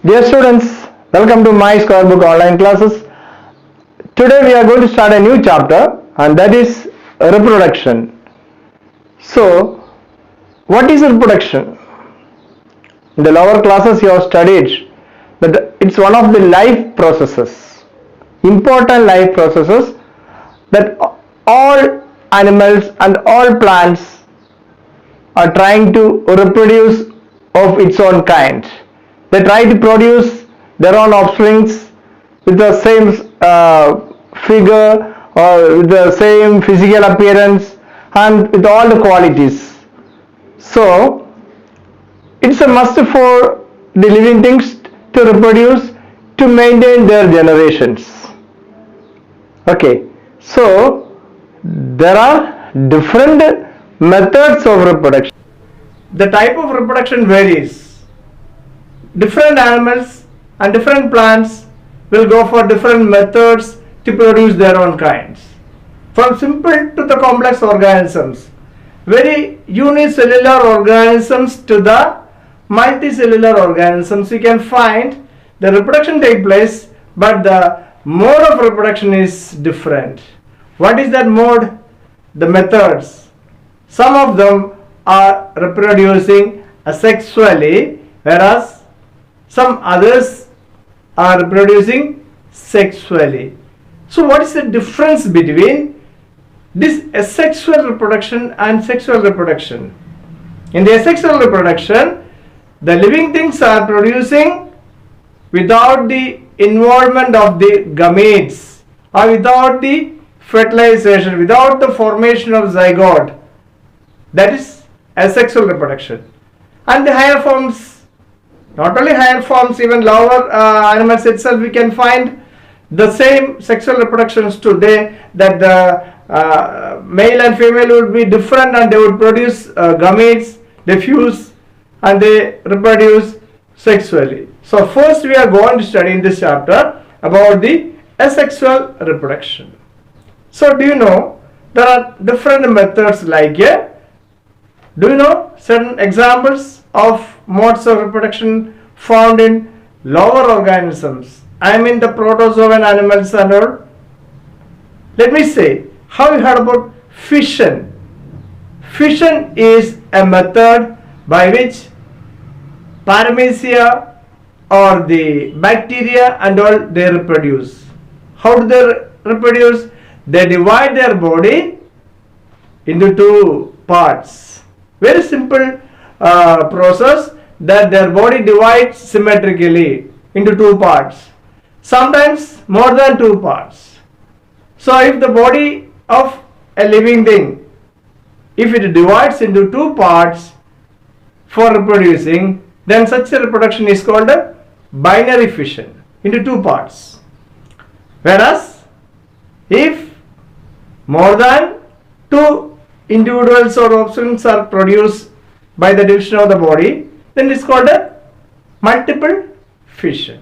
Dear students, welcome to my Square Book online classes. Today we are going to start a new chapter and that is reproduction. So, what is reproduction? In the lower classes you have studied that it's one of the life processes, important life processes that all animals and all plants are trying to reproduce of its own kind. They try to produce their own offsprings with the same figure or with the same physical appearance and with all the qualities. So it's a must for the living things to reproduce, to maintain their generations. Okay, so there are different methods of reproduction. The type of reproduction varies. Different animals and different plants will go for different methods to produce their own kinds. From simple to the complex organisms, very unicellular organisms to the multicellular organisms, you can find the reproduction take place, but the mode of reproduction is different. What is that mode? The methods. Some of them are reproducing asexually, whereas some others are reproducing sexually. So what is the difference between this asexual reproduction and sexual reproduction? In the asexual reproduction, the living things are producing without the involvement of the gametes or without the fertilization, without the formation of zygote. That is asexual reproduction. And the higher forms, not only higher forms, even lower animals itself, we can find the same sexual reproductions today, that the male and female would be different and they would produce gametes, they fuse and they reproduce sexually. So first we are going to study in this chapter about the asexual reproduction. So do you know there are different methods like do you know certain examples of modes of reproduction found in lower organisms? I mean the protozoan animals and all. Let me say, have you heard about fission? Fission is a method by which paramecia or the bacteria and all, they reproduce. How do they reproduce? They divide their body into two parts. Very simple process, that their body divides symmetrically into two parts, sometimes more than two parts. So if the body of a living thing, if it divides into two parts for reproducing, then such a reproduction is called a binary fission, into two parts. Whereas if more than two individuals or offsprings are produced by the division of the body, then it is called a multiple fission.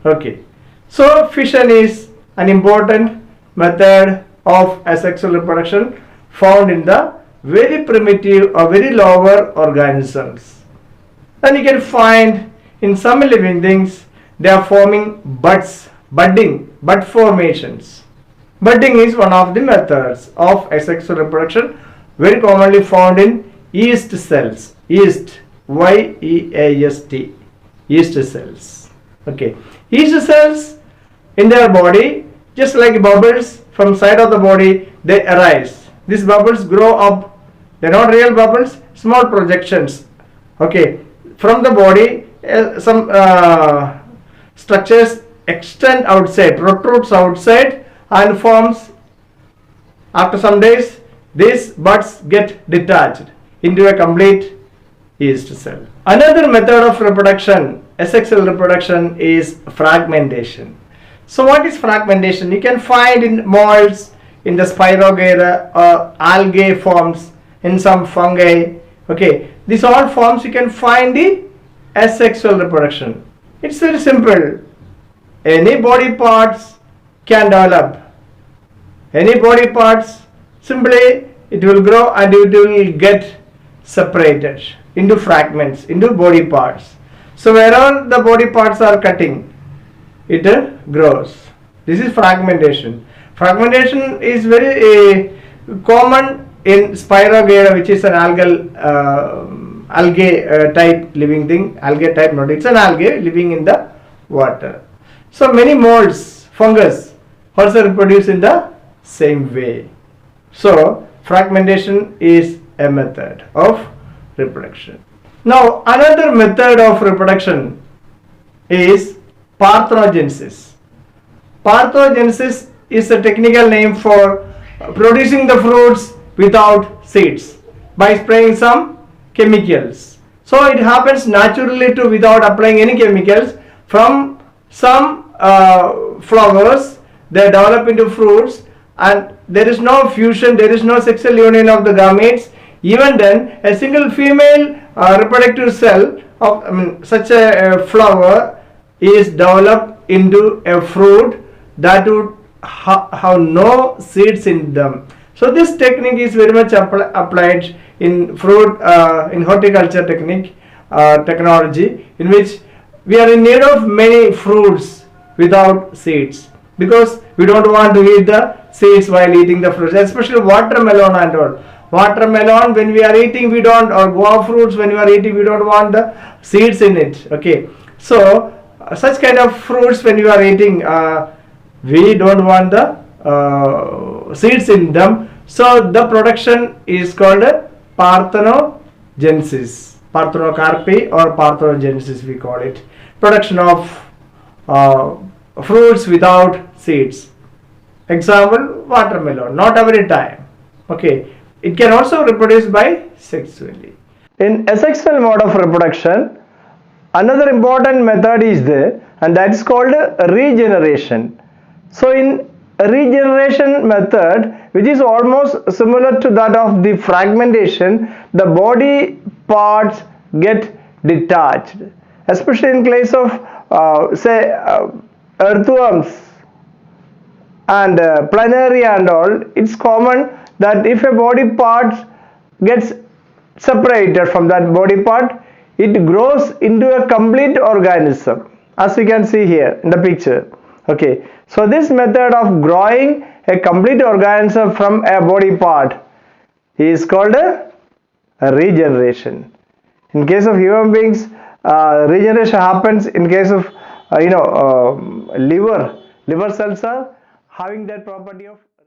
Okay, so fission is an important method of asexual reproduction found in the very primitive or very lower organisms. And you can find in some living things they are forming buds, bud formations. Budding is one of the methods of asexual reproduction, very commonly found in yeast cells. Yeast, Y-E-A-S-T, yeast cells. Okay, yeast cells in their body, just like bubbles from side of the body, they arise. These bubbles grow up. They are not real bubbles, small projections. Okay, from the body, some structures extend outside, protrudes outside and forms. After some days, these buds get detached into a complete yeast cell. Another method of reproduction, asexual reproduction, is fragmentation. So what is fragmentation? You can find in molds, in the Spirogyra or algae forms, in some fungi. Okay, these all forms you can find the asexual reproduction. It's very simple. Any body parts can develop. Any body parts, simply it will grow and it will get separated into fragments, into body parts. So wherever the body parts are cutting, it grows. This is fragmentation. Fragmentation is very common in Spirogyra, which is an algae type living thing. Algae type, not, it's an algae living in the water. So many molds, fungus also reproduce in the same way. So fragmentation is a method of reproduction. Now another method of reproduction is parthenogenesis. Parthenogenesis is a technical name for producing the fruits without seeds by spraying some chemicals. So it happens naturally to without applying any chemicals. From some flowers they develop into fruits, and there is no fusion, there is no sexual union of the gametes. Even then, a single female reproductive cell of such a flower is developed into a fruit that would have no seeds in them. So this technique is very much applied in fruit in horticulture technology, in which we are in need of many fruits without seeds, because we don't want to eat the seeds while eating the fruits, especially watermelon and all. Watermelon, when we are eating, we don't, or guava fruits, when we are eating, we don't want the seeds in it. Okay, so such kind of fruits, when you are eating, we don't want the seeds in them. So the production is called parthenogenesis, parthenocarpy or parthenogenesis we call it. Production of fruits without seeds. Example, watermelon, not every time. Okay, it can also reproduce by sexually. In asexual mode of reproduction, another important method is there, and that is called regeneration. So in regeneration method, which is almost similar to that of the fragmentation, the body parts get detached, especially in case of earthworms and planaria and all. It's common that if a body part gets separated from that body part, it grows into a complete organism, as you can see here in the picture. Okay, so this method of growing a complete organism from a body part is called a regeneration. In case of human beings, regeneration happens in case of liver cells are having that property of